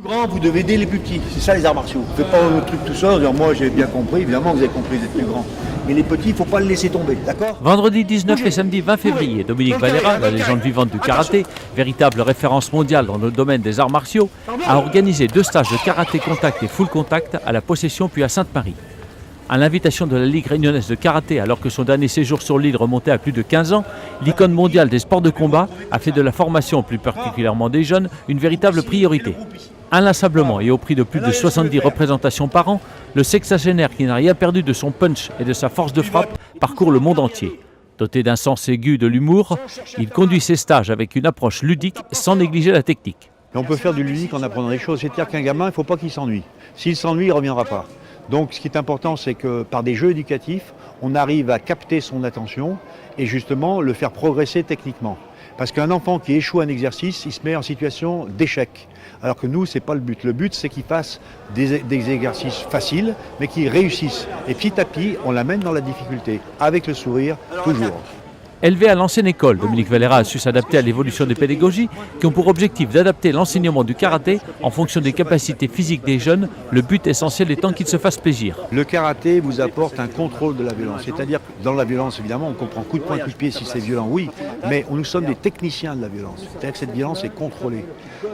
Grand, vous devez aider les plus petits, c'est ça les arts martiaux. Vous ne faites pas le truc tout seul, dire, moi j'ai bien compris, évidemment vous avez compris, vous êtes plus grand. Mais les petits, il ne faut pas le laisser tomber, d'accord? Vendredi 19 et samedi 20 février, Dominique Valera, la légende vivante du karaté, véritable référence mondiale dans le domaine des arts martiaux, a organisé 2 stages de karaté contact et full contact à la Possession puis à Sainte-Marie. À l'invitation de la Ligue réunionnaise de karaté, alors que son dernier séjour sur l'île remontait à plus de 15 ans, l'icône mondiale des sports de combat a fait de la formation, plus particulièrement des jeunes, une véritable priorité. Inlassablement et au prix de plus de 70 représentations par an, le sexagénaire qui n'a rien perdu de son punch et de sa force de frappe parcourt le monde entier. Doté d'un sens aigu de l'humour, il conduit ses stages avec une approche ludique sans négliger la technique. On peut faire du ludique en apprenant des choses, c'est-à-dire qu'un gamin, il ne faut pas qu'il s'ennuie. S'il s'ennuie, il ne reviendra pas. Donc ce qui est important, c'est que par des jeux éducatifs, on arrive à capter son attention et justement le faire progresser techniquement. Parce qu'un enfant qui échoue un exercice, il se met en situation d'échec. Alors que nous, ce n'est pas le but. Le but, c'est qu'il fasse des exercices faciles, mais qu'il réussisse. Et petit à petit, on l'amène dans la difficulté, avec le sourire, toujours. Élevé à l'ancienne école, Dominique Valera a su s'adapter à l'évolution des pédagogies qui ont pour objectif d'adapter l'enseignement du karaté en fonction des capacités physiques des jeunes, le but essentiel étant qu'ils se fassent plaisir. Le karaté vous apporte un contrôle de la violence, c'est-à-dire que dans la violence, évidemment, on comprend coup de poing, coup de pied si c'est violent, oui, mais nous sommes des techniciens de la violence, c'est-à-dire que cette violence est contrôlée.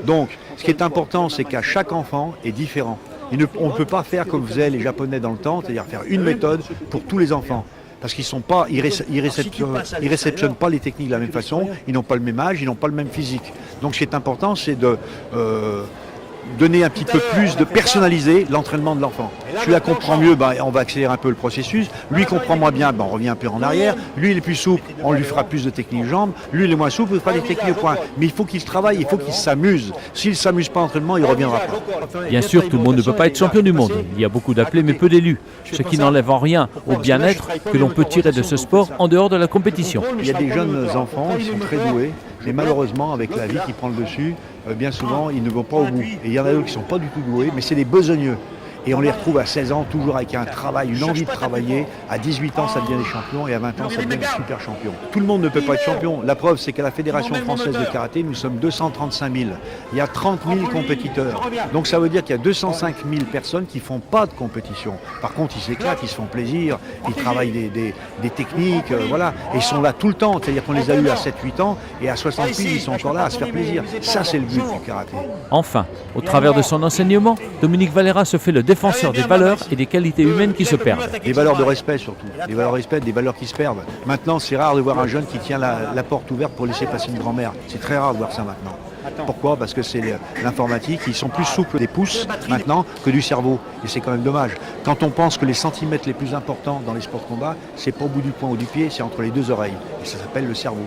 Donc, ce qui est important, c'est qu'à chaque enfant est différent. On ne peut pas faire comme faisaient les Japonais dans le temps, c'est-à-dire faire une méthode pour tous les enfants. Parce qu'ils ne réceptionnent pas les techniques de la même façon, ils n'ont pas le même âge, ils n'ont pas le même physique. Donc ce qui est important, c'est de donner un petit peu plus, de personnaliser l'entraînement de l'enfant. Celui-là comprend mieux, on va accélérer un peu le processus. Lui comprend moins bien, on revient un peu en arrière. Lui, il est plus souple, on lui fera plus de techniques de jambes. Lui, il est moins souple, on fera des techniques de poing. Mais il faut qu'il travaille, il faut qu'il s'amuse. S'il ne s'amuse pas à l'entraînement, il ne reviendra pas. Bien sûr, tout le monde ne peut pas être champion du monde. Il y a beaucoup d'appelés, mais peu d'élus. Ce qui n'enlève en rien au bien-être que l'on peut tirer de ce sport en dehors de la compétition. Il y a des jeunes enfants, ils sont très doués. Mais malheureusement, avec la vie qui prend le dessus, bien souvent, ils ne vont pas au bout. Et il y en a d'autres qui ne sont pas du tout doués, mais c'est des besogneux. Et on les retrouve à 16 ans, toujours avec un travail, une envie de travailler. À 18 ans, ça devient des champions, et à 20 ans, ça devient des super champions. Tout le monde ne peut pas être champion. La preuve, c'est qu'à la Fédération française de karaté, nous sommes 235 000. Il y a 30 000 compétiteurs. Donc ça veut dire qu'il y a 205 000 personnes qui ne font pas de compétition. Par contre, ils s'éclatent, ils se font plaisir, ils travaillent des techniques, voilà. Et ils sont là tout le temps. C'est-à-dire qu'on les a eus à 7-8 ans, et à 60 000, ils sont encore là à se faire plaisir. Ça, c'est le but du karaté. Enfin, au travers de son enseignement, Dominique Valera se fait le défenseur des valeurs et des qualités humaines qui se perdent. Des valeurs de respect surtout, des valeurs de respect, des valeurs qui se perdent. Maintenant, c'est rare de voir un jeune qui tient la porte ouverte pour laisser passer une grand-mère. C'est très rare de voir ça maintenant. Pourquoi? Parce que c'est l'informatique, ils sont plus souples des pouces maintenant que du cerveau. Et c'est quand même dommage. Quand on pense que les centimètres les plus importants dans les sports de combat, c'est pas au bout du poing ou du pied, c'est entre les 2 oreilles. Et ça s'appelle le cerveau.